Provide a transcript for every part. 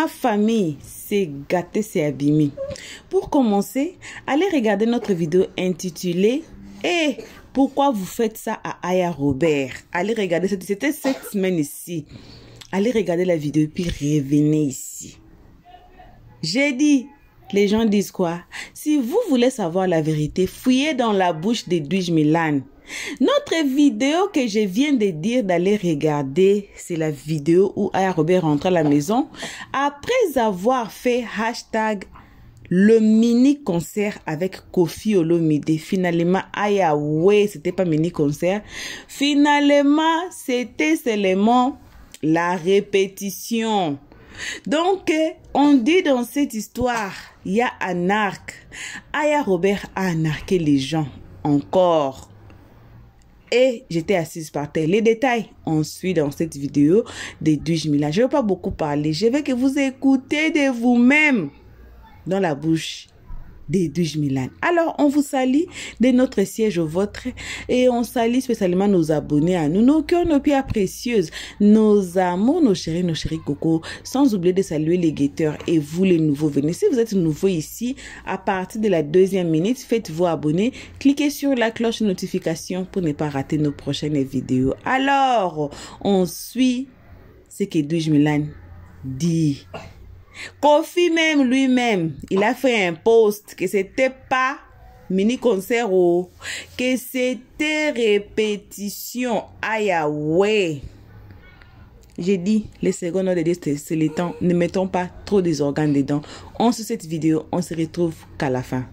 ma famille, c'est gâté, c'est abîmé. Pour commencer, allez regarder notre vidéo intitulée « Eh, pourquoi vous faites ça à Aya Robert ?» Allez regarder, c'était cette semaine ici. Allez regarder la vidéo puis revenez ici. J'ai dit, les gens disent quoi? Si vous voulez savoir la vérité, fouillez dans la bouche d'Edwige Milan. Notre vidéo que je viens de dire d'aller regarder, c'est la vidéo où Aya Robert rentre à la maison après avoir fait hashtag le mini concert avec Koffi Olomide. Finalement, Aya, ouais, c'était pas mini concert. Finalement, c'était seulement la répétition. Donc, on dit dans cette histoire, il y a un arc. Aya Robert a anarqué les gens encore. Et j'étais assise par terre. Les détails, on suit dans cette vidéo d'Edwige Milan. Je ne vais pas beaucoup parler. Je veux que vous écoutez de vous-même dans la bouche d'Edwige Milan. Alors, on vous salue de notre siège au vôtre et on salue spécialement nos abonnés à nous, nos cœurs, nos pierres précieuses, nos amours, nos chéris coco, sans oublier de saluer les guetteurs et vous les nouveaux venus. Si vous êtes nouveau ici, à partir de la 2e minute, faites-vous abonner, cliquez sur la cloche de notification pour ne pas rater nos prochaines vidéos. Alors, on suit ce qu'Edwige Milan dit. Koffi même lui-même, il a fait un post que c'était pas mini concert ou que c'était répétition. Aïe ouais. J'ai dit les secondes de Dieu, c'est le temps. Ne mettons pas trop des organes dedans. On suit cette vidéo, on se retrouve qu'à la fin.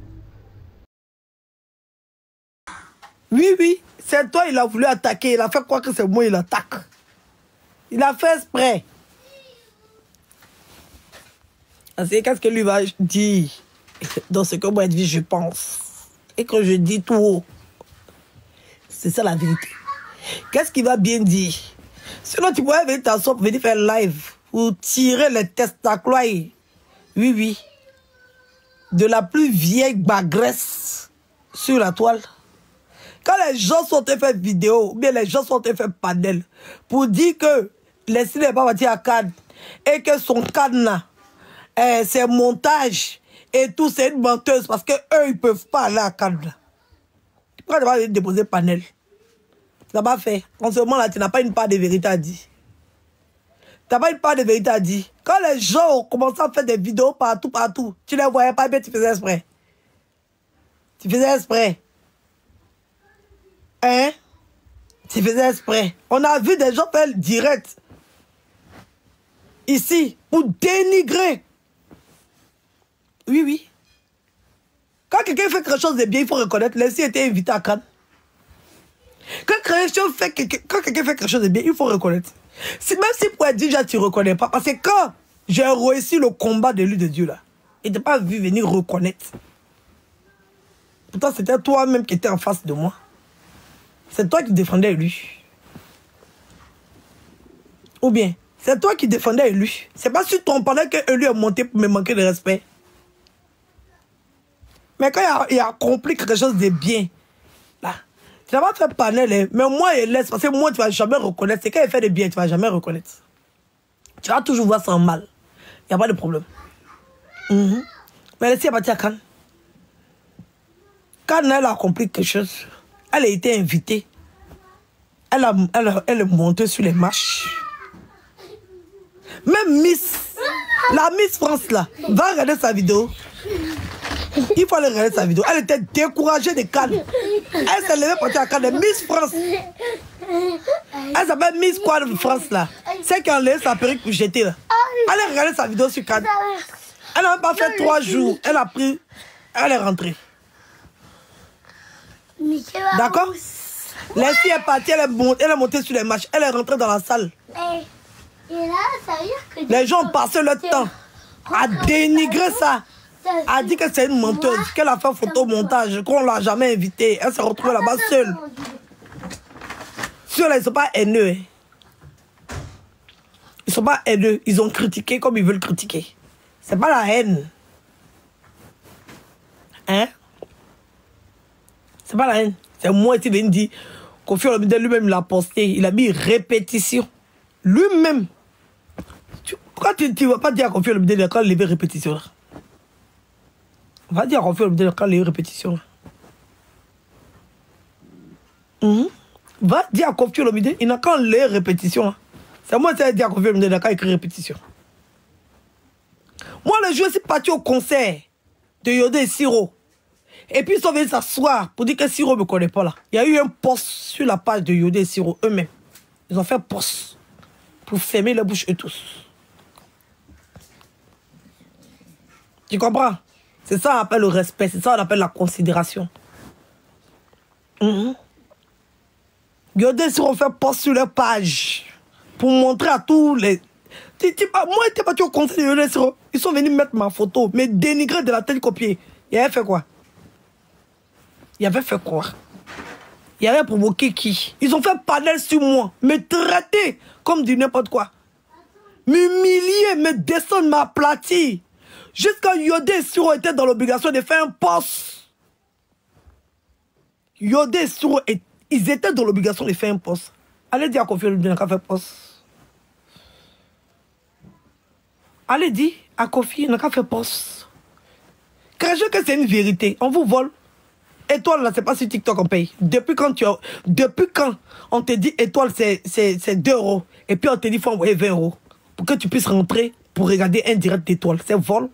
Oui, c'est toi, il a voulu attaquer. Il a fait quoi que c'est moi, il attaque. Il a fait exprès. Qu'est-ce que lui va dire dans ce que moi je pense et que je dis tout haut, c'est ça la vérité. Qu'est-ce qu'il va bien dire? Sinon tu pourrais venir t'asseoir pour venir faire live ou tirer les testacles. Oui, de la plus vieille bagresse sur la toile. Quand les gens sont fait vidéo, ou bien les gens sont fait panel pour dire que Leslie n'est pas parti à Cannes et que son Cannes c'est montage et tout, c'est une menteuse parce que eux ils peuvent pas aller à Cannes. Pourquoi tu vas déposer panel? Tu n'as pas fait. En ce moment-là, tu n'as pas une part de vérité à dire. Tu n'as pas une part de vérité à dire. Quand les gens ont commencé à faire des vidéos partout, tu ne les voyais pas bien, tu faisais exprès. Tu faisais exprès. Hein? Tu faisais exprès. On a vu des gens faire le direct ici pour dénigrer. Oui. Quand quelqu'un fait quelque chose de bien, il faut reconnaître. Leslie était invité à Cannes. Quand quelqu'un fait quelque chose de bien, il faut reconnaître. Même si pour être dit, tu ne reconnais pas. Parce que quand j'ai réussi le combat de lui de Dieu, là, il n'a pas vu venir reconnaître. Pourtant, c'était toi-même qui étais en face de moi. C'est toi qui défendais lui. Ou bien, c'est toi qui défendais lui. C'est pas sur ton pendant que lui a monté pour me manquer de respect. Mais quand il a accompli quelque chose de bien, là, tu n'as pas fait panel, hein, mais moi, il laisse, parce que moi, tu ne vas jamais reconnaître. C'est quand il fait de bien, tu ne vas jamais reconnaître. Tu vas toujours voir ça en mal. Il n'y a pas de problème. Mais laissez elle partir à Cannes. Quand elle a accompli quelque chose, elle a été invitée. Elle est montée sur les marches. Même la Miss France, là, va regarder sa vidéo. Il faut aller regarder sa vidéo. Elle était découragée de Cannes. Elle s'est levée pour partir à Cannes. Miss France. Elle s'appelle Miss quoi de France là. C'est qui a enlevé sa perruque pour jeter là. Allez regarder sa vidéo sur Cannes. Elle n'a même pas fait 3 jours. Elle a pris. Elle est rentrée. D'accord? Leslie est partie. Elle est montée sur les marches. Elle est rentrée dans la salle. Les gens ont passé leur temps à dénigrer ça. A dit que c'est une menteuse, qu'elle a fait photomontage, qu'on ne l'a jamais invitée. Elle s'est retrouvée là-bas seule. Ceux-là, ils ne sont pas haineux. Ils ne sont pas haineux. Ils ont critiqué comme ils veulent critiquer. C'est pas la haine. Hein? C'est pas la haine. C'est moi qui viens de dire. Koffi Olomide lui-même l'a posté. Il a mis répétition. Lui-même. Pourquoi tu ne vas pas dire à Koffi Olomide quand lever répétition là? Va dire à Koffi Olomide quand lever répétition là. Va dire à Koffi Olomide, il n'a qu'à lever répétition. C'est moi qui ai dit à Koffi Olomide, il n'a qu'à écrire répétition. Moi, le jour, je suis parti au concert de Yodé et Siro. Et puis, ils sont venus s'asseoir pour dire que Siro ne me connaît pas là. Il y a eu un post sur la page de Yodé et Siro eux-mêmes. Ils ont fait un post pour fermer la bouche eux tous. Tu comprends? C'est ça qu'on appelle le respect, c'est ça qu'on appelle la considération. Yodé et Siro ont fait un post sur leur page pour montrer à tous les... Moi, je n'étais pas au concert de Yodé et Siro. Ils sont venus mettre ma photo, mais dénigrer de la tête copiée. Il avait fait quoi? Il avait fait quoi? Il avait provoqué qui? Ils ont fait un panel sur moi, me traiter comme du n'importe quoi. M'humilier, me descendre, m'aplatir. Jusqu'à Yodé et Siro étaient dans l'obligation de faire un poste. Yodé et Siro, ils étaient dans l'obligation de faire un poste. Allez dire à Koffi Olomide qu'il a fait poste. Allez dire à Koffi, il n'a qu'à faire poste. Crachez que c'est une vérité. On vous vole. Étoile, là, c'est pas sur TikTok qu'on paye. Depuis quand on te dit étoile, c'est 2 €. Et puis on te dit qu'il faut envoyer 20 € pour que tu puisses rentrer pour regarder un direct d'étoile. C'est vol.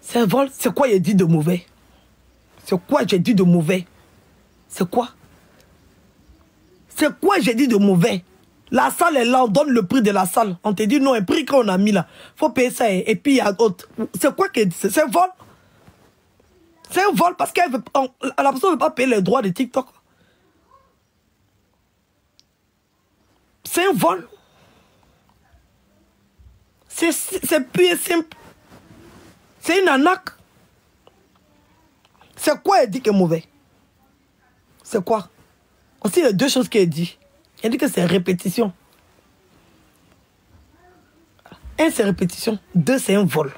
C'est vol. C'est quoi j'ai dit de mauvais? C'est quoi j'ai dit de mauvais? C'est quoi? C'est quoi j'ai dit de mauvais? La salle est là, on donne le prix de la salle. On te dit non, un prix qu'on a mis là. Il faut payer ça. Et puis il y a d'autres. C'est quoi que c'est un vol? C'est un vol parce que la personne ne veut pas payer les droits de TikTok. C'est un vol. C'est pur et simple. C'est une arnaque. C'est quoi elle dit que est mauvais? C'est quoi? Aussi, il y a 2 choses qu'elle dit. Elle dit que c'est répétition. 1, c'est répétition. 2, c'est un vol.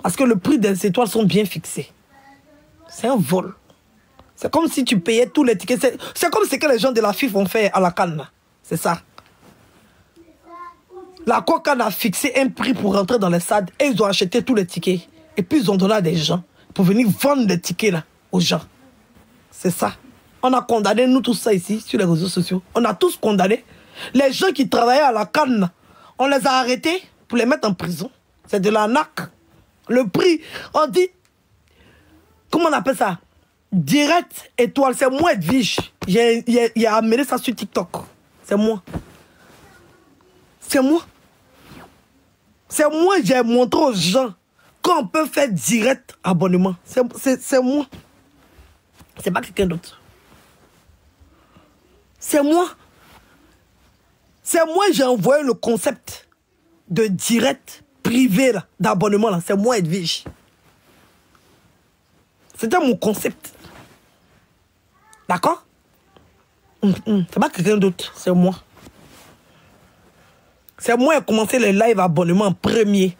Parce que le prix des étoiles sont bien fixés. C'est un vol. C'est comme si tu payais tous les tickets. C'est comme ce que les gens de la FIFA ont fait à la Cannes. C'est ça. La Coca a fixé un prix pour rentrer dans les stades et ils ont acheté tous les tickets. Et puis ils ont donné à des gens pour venir vendre les tickets là aux gens. C'est ça. On a condamné, nous, tout ça ici, sur les réseaux sociaux. On a tous condamné. Les gens qui travaillaient à la Cannes, on les a arrêtés pour les mettre en prison. C'est de l'arnaque. Le prix, on dit... Comment on appelle ça? Direct étoile, c'est moi Edwige. Il a amené ça sur TikTok. C'est moi. C'est moi. C'est moi, j'ai montré aux gens qu'on peut faire direct abonnement. C'est moi. C'est pas quelqu'un d'autre. C'est moi. C'est moi, j'ai envoyé le concept de direct privé d'abonnement. C'est moi, Edwige. C'était mon concept. D'accord? C'est pas quelqu'un d'autre, c'est moi. C'est moi qui ai commencé les live abonnements en premier.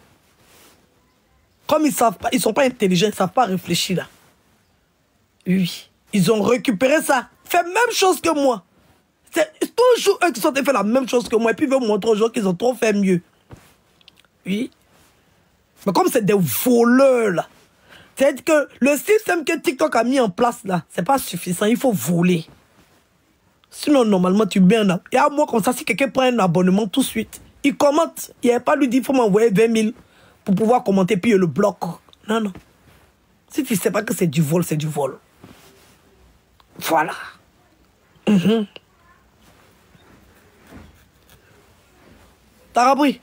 Comme ils savent pas, ils sont pas intelligents, ils ne savent pas réfléchir là. Oui. Ils ont récupéré ça. Fait même chose que moi. C'est toujours eux qui sont fait la même chose que moi. Et puis ils veulent montrer aux gens qu'ils ont trop fait mieux. Oui. Mais comme c'est des voleurs là. C'est-à-dire que le système que TikTok a mis en place là, c'est pas suffisant. Il faut voler. Sinon, normalement, tu mets un abonnement. Et à moi, comme ça, si quelqu'un prend un abonnement tout de suite, il commente. Il n'y a pas lui dit, il faut m'envoyer 20 000 pour pouvoir commenter, puis il le bloque. Non, non. Si tu ne sais pas que c'est du vol, c'est du vol. Voilà. T'as compris?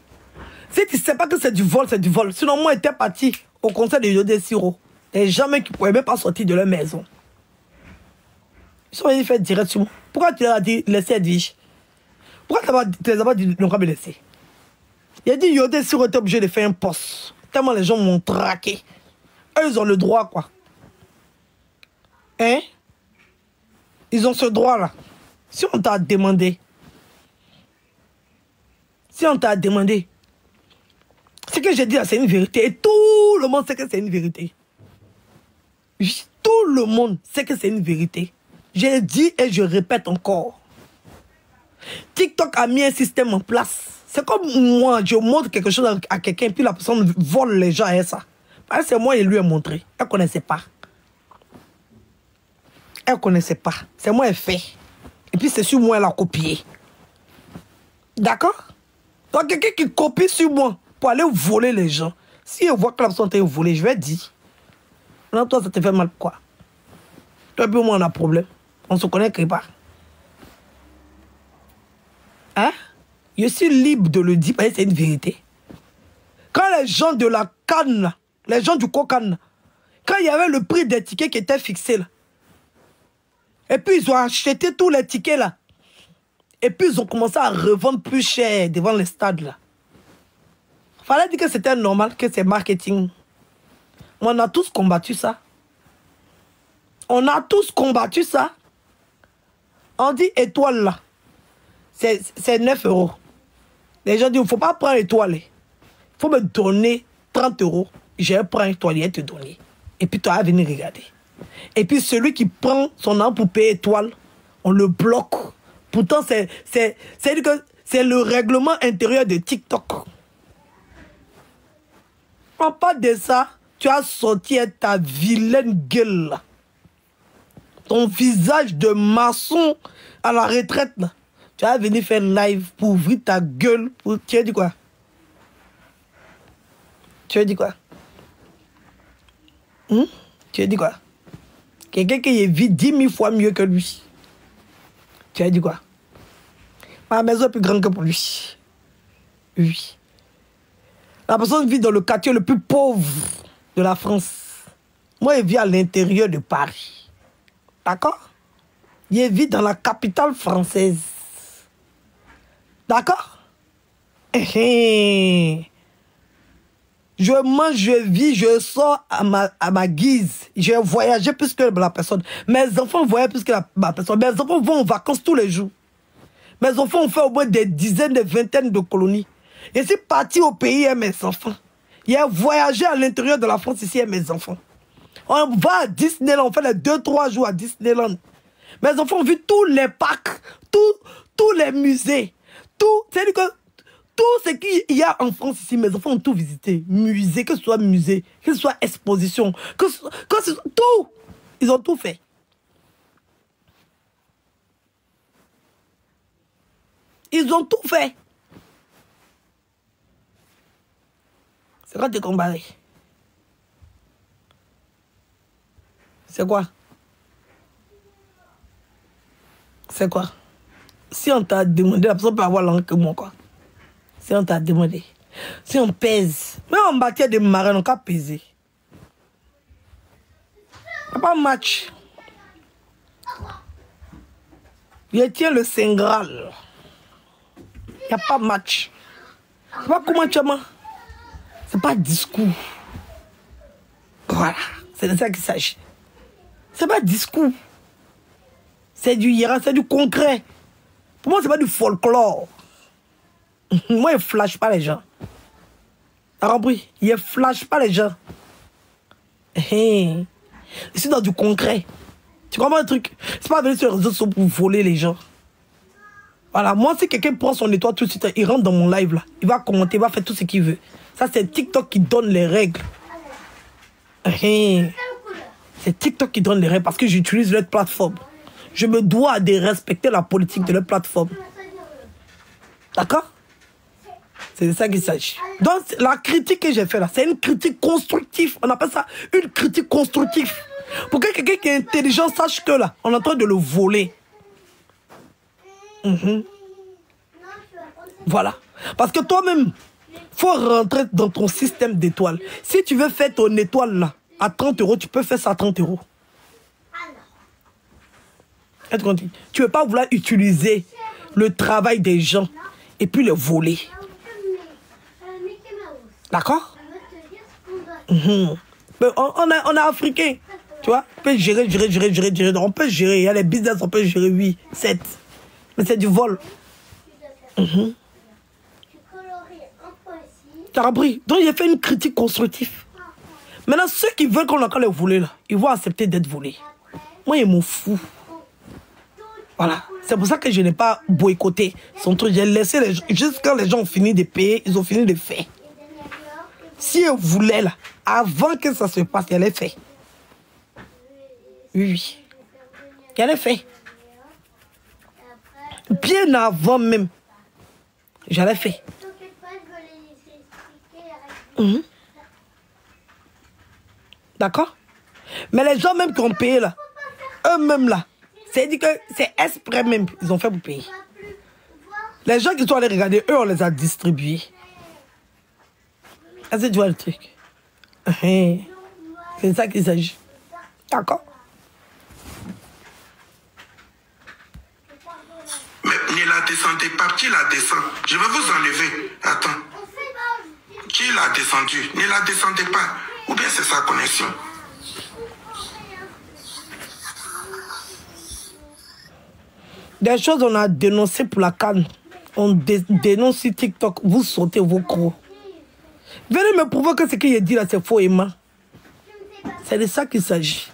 Si tu ne sais pas que c'est du vol, c'est du vol. Sinon, moi, j'étais parti au concert de Yodé Siro. Les gens qui ne pouvaient même pas sortir de leur maison. Ils sont venus faire direct sur moi. Pourquoi tu leur as dit laisser Edwige? Pourquoi tu les as pas dit ne pas me laisser? Il a dit Yodé Siro était obligé de faire un poste. Tellement les gens m'ont traqué. Eux, ils ont le droit, quoi. Hein? Ils ont ce droit-là. Si on t'a demandé, ce que j'ai dit là, c'est une vérité. Et tout le monde sait que c'est une vérité. Tout le monde sait que c'est une vérité. J'ai dit et je répète encore. TikTok a mis un système en place. C'est comme moi, je montre quelque chose à quelqu'un, puis la personne vole les gens et ça. C'est moi qui lui ai montré. Elle ne connaissait pas. Elle ne connaissait pas. C'est moi qui ai fait. Et puis c'est sur moi qu'elle a copié. D'accord? Donc quelqu'un qui copie sur moi pour aller voler les gens. Si je vois que la personne t'a volé, je vais dire. Non, toi, ça te fait mal quoi? Toi et puis moi, on a un problème. On se connaît quelque part. Hein? Je suis libre de le dire parce que c'est une vérité. Quand les gens de la canne, les gens du Cocan, quand il y avait le prix des tickets qui était fixé là, et puis ils ont acheté tous les tickets là, et puis ils ont commencé à revendre plus cher devant les stades là. Fallait dire que c'était normal, que c'est marketing. On a tous combattu ça. On a tous combattu ça. On dit étoile là, c'est 9 €. Les gens disent, il ne faut pas prendre étoile. Il faut me donner 30 €. Je vais prendre étoile et te donner. Et puis tu vas venir regarder. Et puis celui qui prend son arme pour payer étoile, on le bloque. Pourtant, c'est le règlement intérieur de TikTok. En pas de ça, tu as sorti ta vilaine gueule là. Ton visage de maçon à la retraite là. Tu vas venir faire live pour ouvrir ta gueule. Tu as dit quoi? Tu as dit quoi? Tu as dit quoi? Quelqu'un qui vit 10 000 fois mieux que lui. Tu as dit quoi? Ma maison est plus grande que pour lui. Oui. La personne vit dans le quartier le plus pauvre de la France. Moi, je vis à l'intérieur de Paris. D'accord? Je vis dans la capitale française. D'accord? Je mange, je vis, je sors à ma guise. J'ai voyagé plus que la personne. Mes enfants voyagent plus que la personne. Mes enfants vont en vacances tous les jours. Mes enfants ont fait au moins des dizaines, des vingtaines de colonies. Je suis parti au pays et mes enfants. J'ai voyagé à l'intérieur de la France ici et mes enfants. On va à Disneyland, on fait les 2-3 jours à Disneyland. Mes enfants ont vu tous les parcs, tous les musées. C'est-à-dire que tout ce qu'il y a en France ici, mes enfants ont tout visité. Musée, que ce soit musée, que ce soit exposition, que ce soit tout. Ils ont tout fait. Ils ont tout fait. C'est quoi tes comparés? C'est quoi? C'est quoi? Si on t'a demandé, la personne peut avoir l'angle que moi, quoi. Si on t'a demandé. Si on pèse. Même en matière de marraine, on peut peser. Il n'y a pas de match. Je tiens le Saint Graal. Il n'y a pas de match. C'est pas comment tu as. C'est pas discours. Voilà. C'est de ça qu'il s'agit. C'est pas discours. C'est du hiéra, c'est du concret. Pour moi, c'est pas du folklore. Moi, je ne flash pas les gens. T'as compris? Je ne flash pas les gens. Je suis dans du concret. Tu comprends le truc? C'est pas venir sur les réseaux sociaux pour voler les gens. Voilà, moi, si quelqu'un prend son étoile tout de suite, il rentre dans mon live là. Il va commenter, il va faire tout ce qu'il veut. Ça, c'est TikTok qui donne les règles. C'est TikTok qui donne les règles parce que j'utilise leur plateforme. Je me dois de respecter la politique de leur plateforme. D'accord? C'est de ça qu'il s'agit. Donc, la critique que j'ai faite là, c'est une critique constructive. On appelle ça une critique constructive. Pour que quelqu'un qui est intelligent sache que là, on est en train de le voler. Voilà. Parce que toi-même, il faut rentrer dans ton système d'étoiles. Si tu veux faire ton étoile là, à 30 €, tu peux faire ça à 30 €. Tu ne veux pas vouloir utiliser le travail des gens et puis le voler. D'accord? On est africain. Tu vois? On peut gérer. On peut gérer. Il y a les business, on peut gérer 8, 7. Mais c'est du vol. Tu as compris? Donc, j'ai fait une critique constructive. Maintenant, ceux qui veulent qu'on encore les voler, là, ils vont accepter d'être volés. Moi, ils m'en fous. Voilà. C'est pour ça que je n'ai pas boycotté son truc. J'ai laissé les gens, juste quand les gens ont fini de payer, ils ont fini de faire. Si elle voulait, là, avant que ça se passe, elle allait faire. Oui, oui. Elle allait faire. Bien avant même. J'allais faire. D'accord? Mais les gens même qui ont payé là, eux-mêmes là, c'est-à-dire que c'est exprès même, ils ont fait pour payer. Les gens qui sont allés regarder, eux, on les a distribués. Est-ce que tu vois le truc? C'est ça qu'il s'agit. D'accord? Mais ne la descendez pas. Qui la descend? Je vais vous enlever. Attends. Qui l'a descendu? Ne la descendez pas. Ou bien c'est sa connexion. Des choses on a dénoncé pour la canne. On dénonce sur TikTok. Vous sautez vos crocs. Venez me prouver que ce qu'il a dit là, c'est faux, Emma. C'est de ça qu'il s'agit.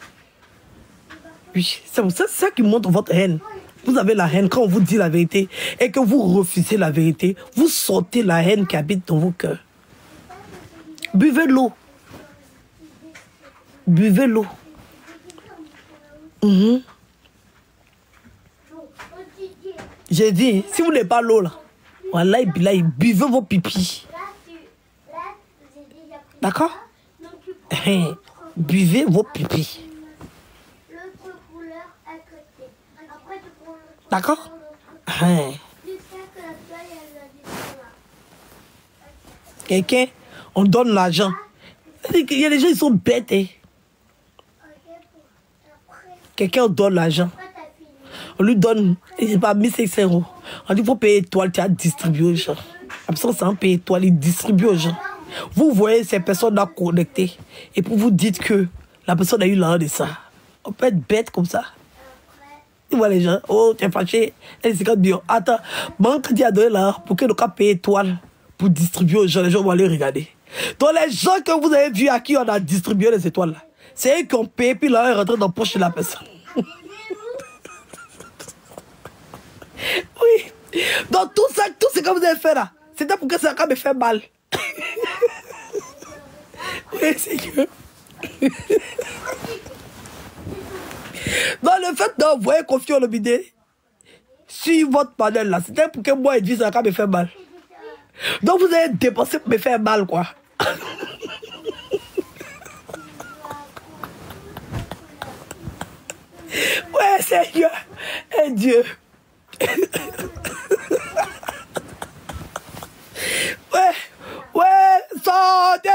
Oui, c'est ça qui montre votre haine. Vous avez la haine quand on vous dit la vérité et que vous refusez la vérité. Vous sortez la haine qui habite dans vos cœurs. Buvez l'eau. Buvez l'eau. J'ai dit, si vous n'avez pas l'eau là, voilà, buvez vos pipis. D'accord? Buvez vos pipis. D'accord? Quelqu'un, on donne l'argent. Il y a des gens, ils sont bêtes. Hein. Quelqu'un, on donne l'argent. On lui donne, je sais pas, 1500 €. On dit, il faut payer étoile, tu as distribué aux gens. Absolument, sans payer étoile, il distribue aux gens. Vous voyez ces personnes-là connectées. Et puis vous dites que la personne a eu l'argent de ça. On peut être bête comme ça. Tu vois les gens, oh, tu es fâché. Et c'est quand dire, attends, quand tu as donné l'argent pour que le cas paye étoile pour distribuer aux gens, les gens vont aller regarder. Donc les gens que vous avez vus à qui on a distribué les étoiles là, c'est eux qui ont payé, puis l'argent est rentré dans la poche de la personne. Oui. Donc tout ce que vous avez fait là, c'était pour que ça me fait mal. Oui, c'est que... Donc le fait d'envoyer Koffi Olomide sur votre panel là, c'était pour que moi, Edwige, ça me fait mal. Donc vous avez dépensé pour me faire mal, quoi. Ouais, Seigneur. Et Dieu. Ouais, sortez.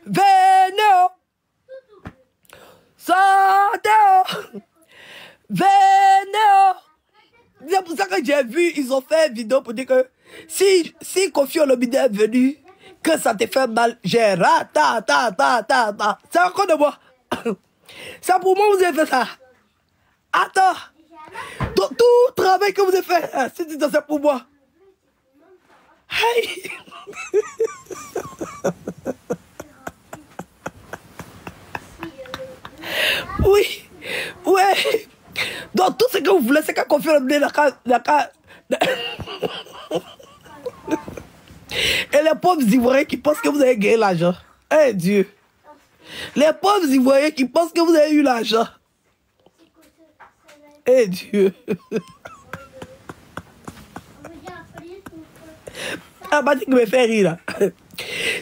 Venez. Sortez. Venez. C'est pour ça que j'ai vu, ils ont fait une vidéo pour dire que si Koffi Olomide est venu, que ça te fait mal, j'ai ta. C'est encore de moi. C'est pour moi que vous avez fait ça. Attends. Donc, tout le travail que vous avez fait, c'est pour moi. Hey. Oui. Ouais. Donc, tout ce que vous voulez, c'est qu'à Koffi Olomide et les pauvres Ivoiriens qui pensent que vous avez gagné l'argent. Eh Dieu. Les pauvres Ivoiriens qui pensent que vous avez eu l'argent. Eh Dieu. Ah, bah, qui me fait rire là.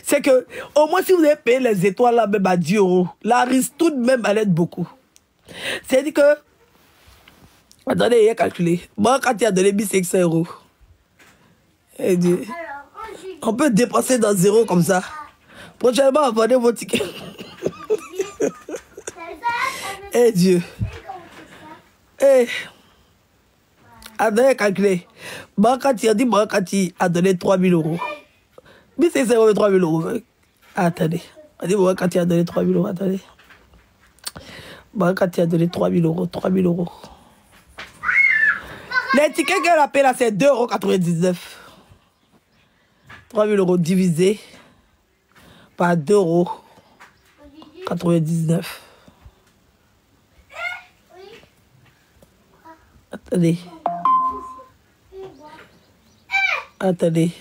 C'est que, au moins, si vous avez payé les étoiles là, même à 10 €, la risque tout de même, elle aide beaucoup. C'est-à-dire que, attendez, il a calculé. Moi, quand il a donné 1500 €, eh Dieu. On peut dépenser dans zéro comme ça. Prochainement, abonnez vos tickets. Eh Dieu. Eh. Attendez, calculé. Bankati a dit Bankati a donné 3000 €. Mais c'est 3000 €. Attendez. On dit Bankati a donné 3000 €. Attendez. Bankati a donné 3000 €. 3000 €. Les tickets qu'elle a payé là, c'est 2,99 €. 3000 € divisé par 2,99 €. Attendez. Attendez.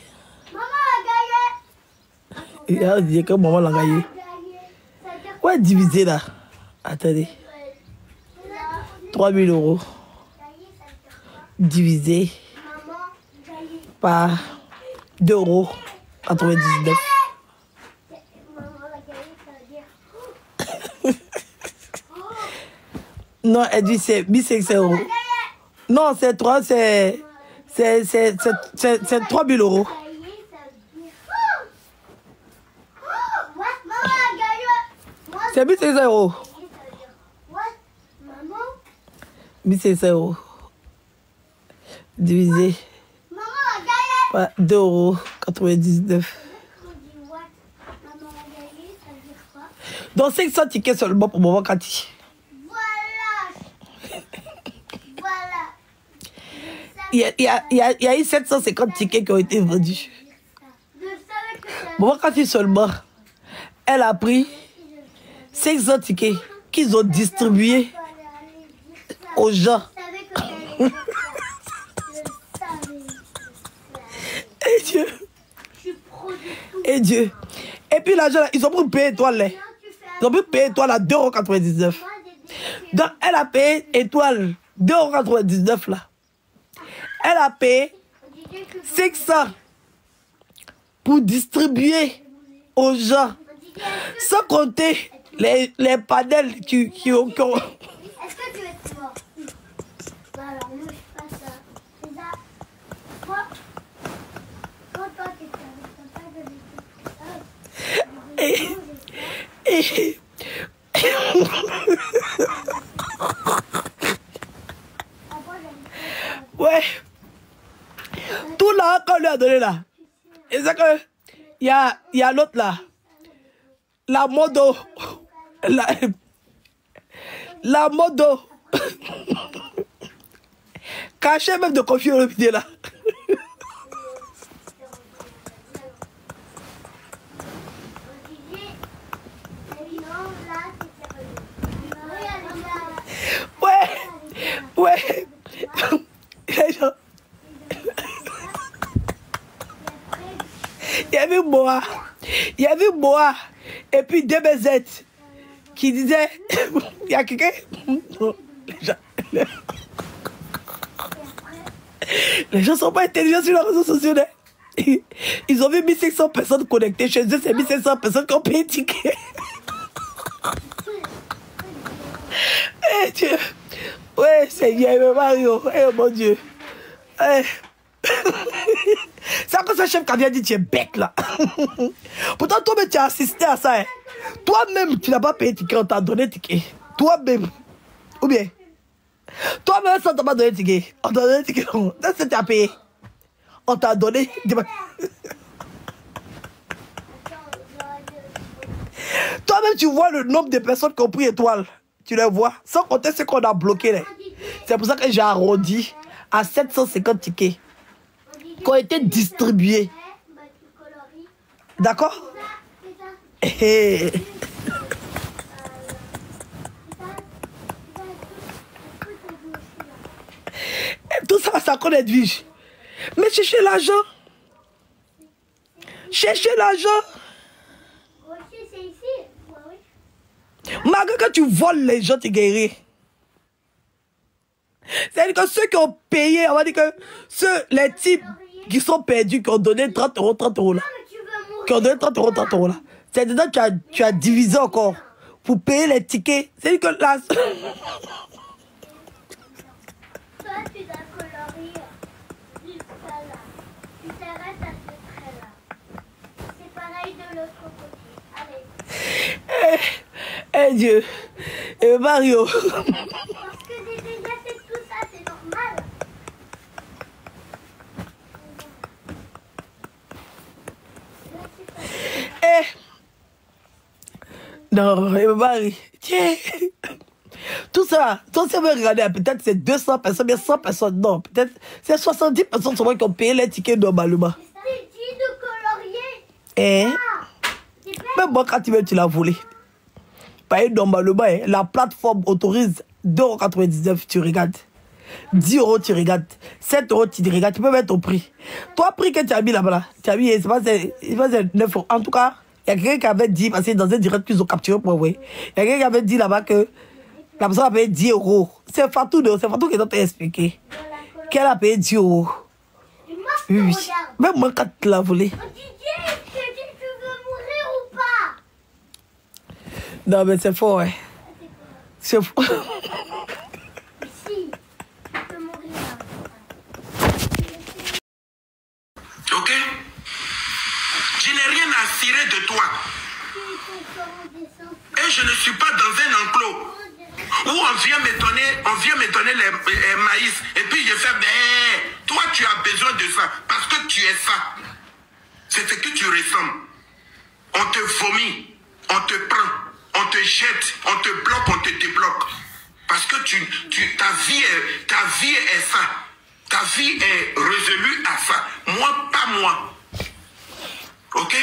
Il a dit que maman l'a gagné. Ouais, divisé là. Attendez. 3 000 €. Divisé par 2,99 €. Non, elle dit c'est 1500 €. Non, c'est 3 000 €. C'est 1500 €. 1500 € divisé par 2,99 €. Donc 500 tickets seulement pour maman Cathy. Il y a eu 750 tickets qui ont été vendus. Maman Cathy seulement, elle a pris 500 tickets qu'ils ont distribués aux gens. Et Dieu. Et Dieu. Et puis l'argent, ils ont pu payer étoile. Ils ont pu payer étoile à 2,99 €. Donc elle a payé étoile 2,99 € là. Elle a payé 500 pour distribuer aux gens. Sans compter les panels qui ont... Est-ce que tu es mort? Voilà, ne fais pas ça. C'est ça. Moi, quand toi tu ouais. Tout là qu'on lui a donné là. Et c'est que il y a l'autre là. La modo. La modo. Caché même de confier au vidéo là. Ouais. Il y avait Boa et puis DBZ qui disait il y a quelqu'un. Les gens sont pas intelligents sur les réseaux sociaux. Ils ont vu 1500 personnes connectées chez eux, c'est 1500 personnes qui ont payé ticket. Eh Dieu. Ouais, Seigneur, Mario. Eh mon Dieu. Eh. C'est encore ce chef qui vient dire tu es bête là. Pourtant, toi-même, tu as assisté à ça. Hein. Toi-même, tu n'as pas payé ticket, on t'a donné ticket. Toi-même. Ou bien. Toi-même, ça t'a pas donné ticket. On t'a donné ticket. Qu'est-ce que tu as payé? On t'a donné. Toi-même, tu vois le nombre de personnes qui ont pris étoile. Tu les vois. Sans compter ce qu'on a bloqué. C'est pour ça que j'ai arrondi à 750 tickets qui ont été distribués. D'accord? Et tout ça, ça connaît de vie. Mais cherchez l'argent. Cherchez l'argent. Malgré que tu voles les gens, tu guéris. C'est-à-dire que ceux qui ont payé, on va dire que les types qui sont perdus, qui ont donné 30 € là. Qui ont donné 30 € là. C'est-à-dire que tu as divisé encore pour payer les tickets. C'est-à-dire que là. Toi, tu dois colorir jusqu'à là. Tu t'arrêtes à ce trait-là. C'est pareil de l'autre côté. Allez. Eh Dieu. Et Mario. Parce que j'ai déjà fait tout ça, c'est normal. Non, Marie. Tiens. Tout ça va regarder. Peut-être c'est 200 personnes, bien 100 personnes. Non, peut-être c'est 70 personnes seulement qui ont payé les tickets normalement. C'est dit de colorier. Même moi, quand tu l'as volé. Payer normalement, la plateforme autorise 2,99 €, tu regardes. 10 euros, tu regardes. 7 euros, tu regardes. Tu peux mettre ton prix. Toi, prix que tu as mis là-bas, là, tu as mis, c'est pas 9 euros. En tout cas, il y a quelqu'un qui avait dit, parce que dans un direct qu'ils ont capturé pour envoyer, il y a quelqu'un qui avait dit là-bas que la personne a payé 10 euros. C'est Fatou qui doit t'expliquer. Qu'elle a payé 10 euros. Oui. Même moi, quand tu l'as volé. Tu veux mourir ou pas? Non, mais c'est faux, ouais. C'est faux. Si, tu peux mourir. Ok? Je n'ai rien à cirer de toi. Et je ne suis pas dans un enclos où on vient me donner les maïs. Et puis je fais, mais toi tu as besoin de ça. Parce que tu es ça. C'est ce que tu ressembles. On te vomit, on te prend, on te jette, on te bloque, on te débloque. Parce que ta vie est ça. Ta vie est résolue à ça. Moi, pas moi. Ok?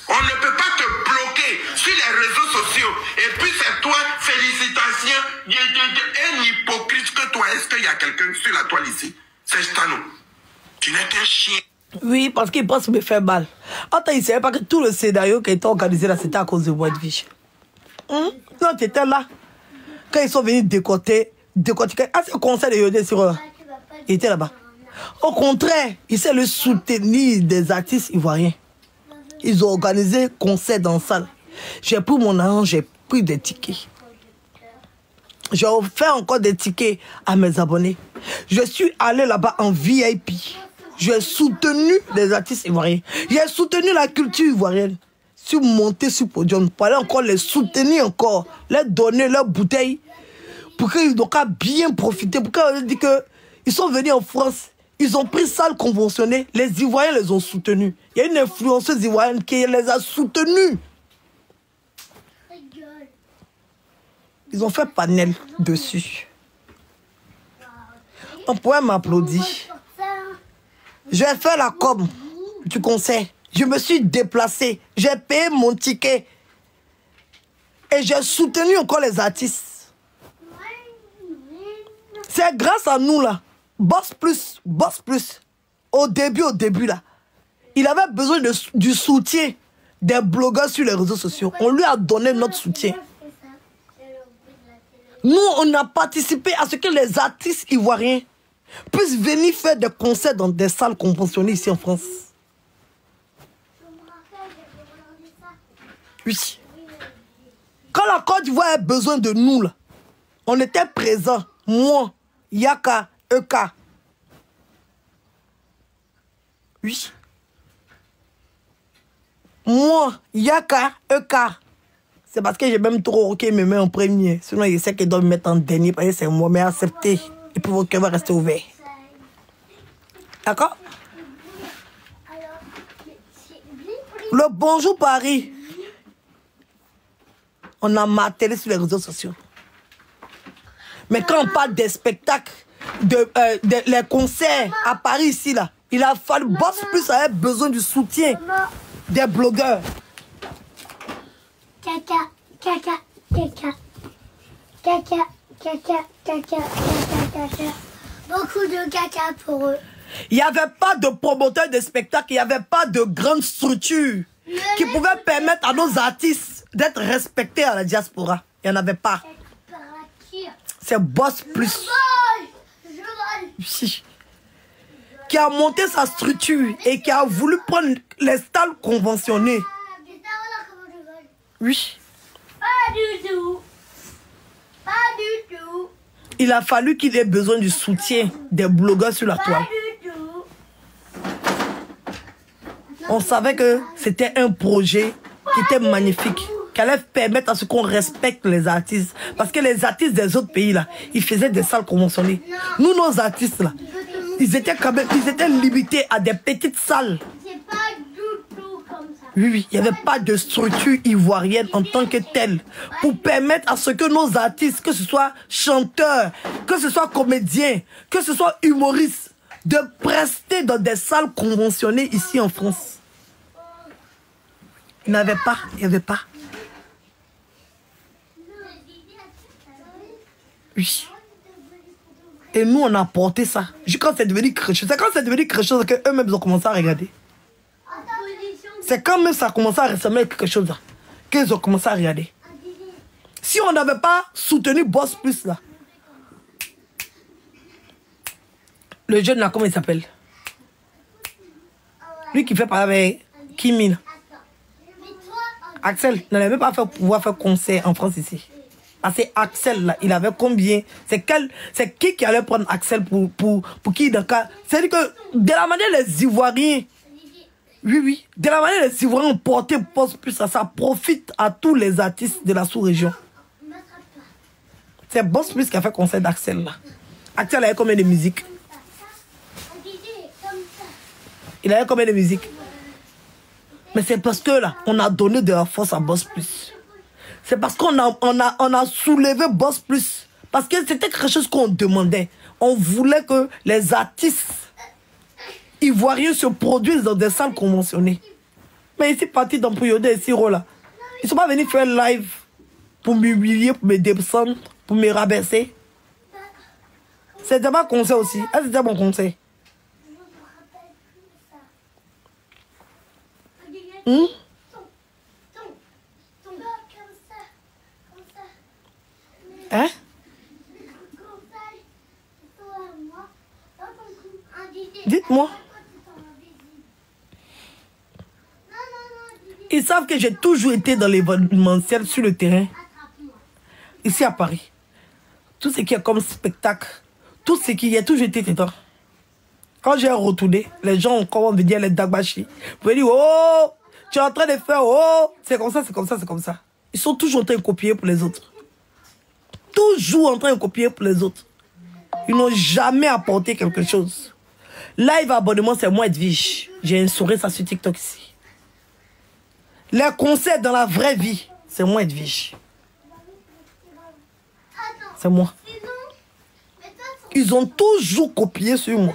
On ne peut pas te bloquer sur les réseaux sociaux. Et puis c'est toi, félicitations, un hypocrite que toi. Est-ce qu'il y a quelqu'un sur la toile ici? C'est Stano. Tu n'es qu'un chien. Oui, parce qu'il pense me faire mal. Attends, il ne savait pas que tout le scénario qui était organisé là, c'était à cause de White Fish. Non, tu étais là. Quand ils sont venus décortiquer. Ah, c'est le conseil de Yodé sur eux. Il était là-bas. Au contraire, il sait le soutenir des artistes ivoiriens. Ils ont organisé concert dans la salle. J'ai pris mon argent, j'ai pris des tickets. J'ai offert encore des tickets à mes abonnés. Je suis allé là-bas en VIP. J'ai soutenu les artistes ivoiriens. J'ai soutenu la culture ivoirienne. Je suis monté sur le podium pour aller encore les soutenir encore, les donner leurs bouteilles pour qu'ils n'ont qu'à bien profiter. Pour qu'ils disent qu'ils sont venus en France. Ils ont pris salle conventionnée. Les Ivoiriens les ont soutenus. Il y a une influenceuse ivoirienne qui les a soutenus. Ils ont fait panel dessus. On pourrait m'applaudir. J'ai fait la com du concert. Je me suis déplacé. J'ai payé mon ticket. Et j'ai soutenu encore les artistes. C'est grâce à nous là. Boss Plus. Au début là. Il avait besoin du soutien des blogueurs sur les réseaux sociaux. On lui a donné notre soutien. Nous, on a participé à ce que les artistes ivoiriens puissent venir faire des concerts dans des salles conventionnées ici en France. Oui. Quand la Côte d'Ivoire a besoin de nous, là, on était présents. Moi, Yaka, Eka. Oui. Moi, Yaka, Eka. C'est parce que j'ai même trop roqué mes mains en premier. Sinon, il sait qu'il doit me mettre en dernier parce que c'est moi. Mais accepter. Et puis votre cœur va rester ouvert. D'accord? Le Bonjour Paris. On a martelé sur les réseaux sociaux. Mais quand on parle des spectacles, les concerts à Paris ici, là, il a fallu Boss Plus avait besoin du soutien des blogueurs. Caca. Beaucoup de caca pour eux. Il n'y avait pas de promoteur de spectacle, il n'y avait pas de grande structure qui pouvait permettre à nos artistes d'être respectés à la diaspora. Il n'y en avait pas. C'est Boss Plus qui a monté sa structure et qui a voulu prendre les salles conventionnées. Oui. Pas du tout. Pas du tout. Il a fallu qu'il ait besoin du soutien des blogueurs sur la toile. Pas du tout. On savait que c'était un projet qui était magnifique, qui allait permettre à ce qu'on respecte les artistes. Parce que les artistes des autres pays, là, ils faisaient des salles conventionnées. Nous, nos artistes, là, ils étaient limités à des petites salles. C'est pas du tout comme ça. Oui, il n'y avait pas de structure ivoirienne en tant que telle pour permettre à ce que nos artistes, que ce soit chanteurs, que ce soit comédiens, que ce soit humoristes, de prester dans des salles conventionnées ici en France. Il n'y avait pas. Oui. Et nous, on a porté ça. Quand c'est devenu quelque chose, c'est quand c'est devenu quelque chose qu'eux-mêmes ont commencé à regarder. C'est quand même ça a commencé à ressembler à quelque chose là, qu'ils ont commencé à regarder. Si on n'avait pas soutenu Boss Plus là, le jeune là, comment il s'appelle? Lui qui fait parler avec Kimi. Axel n'allait même pas pouvoir faire concert en France ici. Parce que Axel là, il avait combien? C'est qui allait prendre Axel pour qui dans le cas? C'est-à-dire que de la manière les Ivoiriens, oui, de la manière les Ivoiriens ont porté Boss Plus, ça profite à tous les artistes de la sous-région. C'est Boss Plus qui a fait concert d'Axel là. Axel avait combien de musique? Il avait combien de musique? Mais c'est parce que là, on a donné de la force à Boss Plus. C'est parce qu'on a soulevé Boss Plus. Parce que c'était quelque chose qu'on demandait. On voulait que les artistes ivoiriens se produisent dans des salles conventionnées. Mais ici, parti dans Pouyoda et Siro là, ils ne sont pas venus faire live pour m'humilier, pour me descendre, pour me rabaisser. C'était pas concert aussi. C'était mon concert. Hein? Dites-moi. Ils savent que j'ai toujours été dans l'événementiel sur le terrain. Ici à Paris. Tout ce qui est comme spectacle, tout ce qui a toujours été dedans. Quand j'ai retourné, les gens ont comment me dire les Dagbashi. Vous me dire, oh, tu es en train de faire, oh, c'est comme ça, c'est comme ça, c'est comme ça. Ils sont toujours en train de copier pour les autres. Toujours en train de copier pour les autres. Ils n'ont jamais apporté quelque chose. Live abonnement, c'est moi Edwige. J'ai instauré ça sur TikTok ici. Les concerts dans la vraie vie, c'est moi Edwige. C'est moi. Ils ont toujours copié sur moi.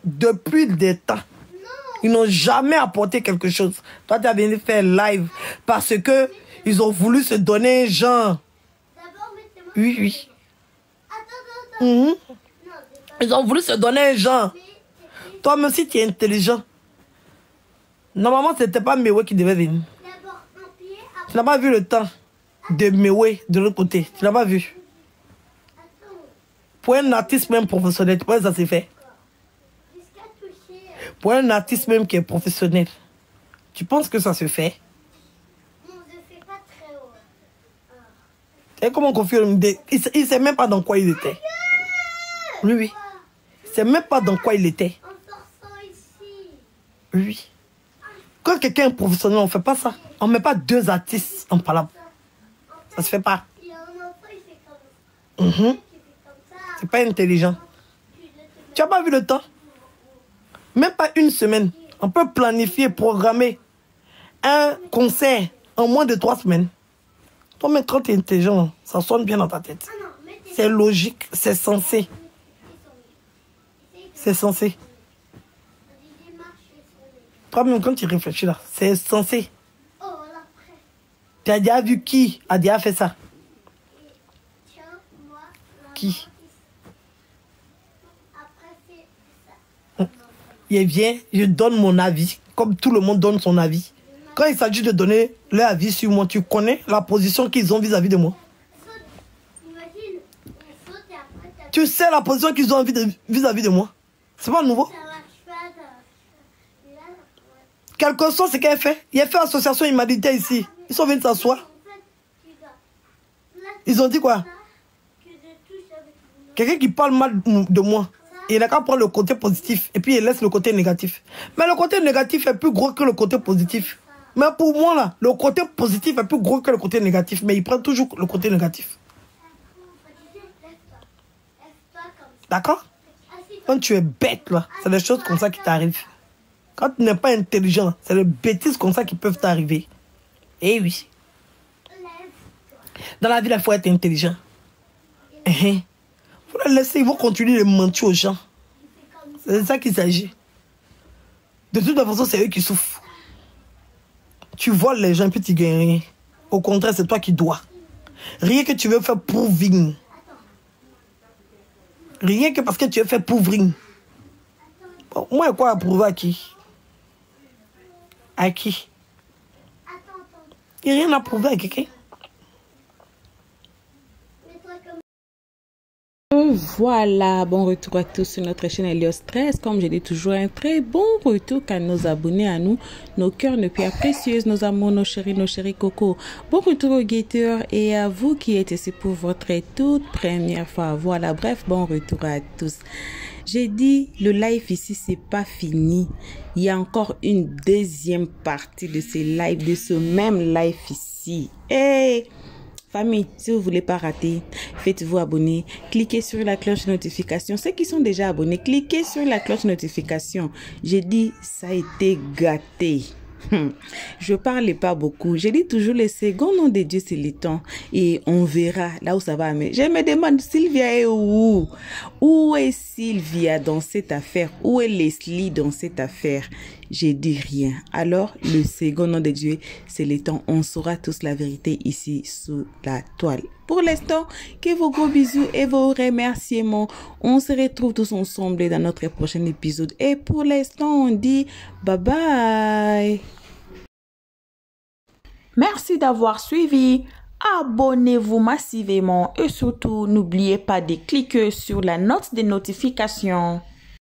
Depuis des temps. Ils n'ont jamais apporté quelque chose. Toi, tu as venu faire live parce que ils ont voulu se donner un genre. Oui. Ils ont voulu se donner un genre. Toi, même si tu es intelligent, normalement, ce n'était pas Mewe qui devait venir. Tu n'as pas vu le temps de Mewe de l'autre côté. Tu n'as pas vu. Pour un artiste même professionnel, tu vois, ça s'est fait. Pour un artiste même qui est professionnel, tu penses que ça se fait? Et comment on confirme? Il ne sait même pas dans quoi il était. Oui. Il ne sait même pas dans quoi il était. Oui. Quand quelqu'un est professionnel, on ne fait pas ça. On ne met pas deux artistes en palabre. Ça ne se fait pas. C'est pas intelligent. Tu n'as pas vu le temps? Même pas une semaine. On peut planifier, programmer un concert en moins de 3 semaines. Toi, même quand tu es intelligent, ça sonne bien dans ta tête. C'est logique, c'est censé. C'est censé. Toi, même quand tu réfléchis là, c'est censé. Tu as déjà vu qui a déjà fait ça? Qui? Il vient, je donne mon avis, comme tout le monde donne son avis. Quand il s'agit de donner leur avis sur moi, tu connais la position qu'ils ont vis-à-vis de moi. Tu sais la position qu'ils ont vis-à-vis de moi. C'est pas nouveau. Quel que soit ce qu'elle fait, il a fait association humanitaire ici. Ils sont venus s'asseoir. Ils ont dit quoi? Quelqu'un qui parle mal de moi, il n'a qu'à prendre le côté positif et puis il laisse le côté négatif. Mais le côté négatif est plus gros que le côté positif. Mais pour moi, là, le côté positif est plus gros que le côté négatif. Mais il prend toujours le côté négatif. D'accord? Quand tu es bête, là, c'est des choses comme ça qui t'arrivent. Quand tu n'es pas intelligent, c'est des bêtises comme ça qui peuvent t'arriver. Eh oui. Dans la vie, il faut être intelligent. Il faut les laisser, ils vont continuer de mentir aux gens. C'est de ça qu'il s'agit. De toute façon, c'est eux qui souffrent. Tu voles les gens, puis tu gagnes rien. Au contraire, c'est toi qui dois. Rien que tu veux faire pour vivre. Rien que parce que tu es fait pauvring. Bon, moi, quoi approuver à qui? À qui? Il n'y a rien à prouver à quelqu'un. Voilà, bon retour à tous sur notre chaîne Elios 13. Comme je dis toujours, un très bon retour à nos abonnés, à nous, nos cœurs, nos pierres précieuses, nos amours, nos chéris cocos. Bon retour aux guetteurs et à vous qui êtes ici pour votre toute première fois. Voilà, bref, bon retour à tous. J'ai dit, le live ici, c'est pas fini. Il y a encore une deuxième partie de ce live, de ce même live ici. Hey! Famille, si vous ne voulez pas rater, faites-vous abonner. Cliquez sur la cloche de notification. Ceux qui sont déjà abonnés, cliquez sur la cloche de notification. J'ai dit, ça a été gâté. Je parlais pas beaucoup. J'ai dit toujours le second nom de Dieu, c'est le temps. Et on verra là où ça va. Mais je me demande, Sylvia est où? Où est Sylvia dans cette affaire? Où est Leslie dans cette affaire? J'ai dit rien. Alors, le second nom de Dieu, c'est le temps. On saura tous la vérité ici sous la toile. Pour l'instant, que vos gros bisous et vos remerciements. On se retrouve tous ensemble dans notre prochain épisode. Et pour l'instant, on dit bye bye. Merci d'avoir suivi. Abonnez-vous massivement et surtout, n'oubliez pas de cliquer sur la note de notification.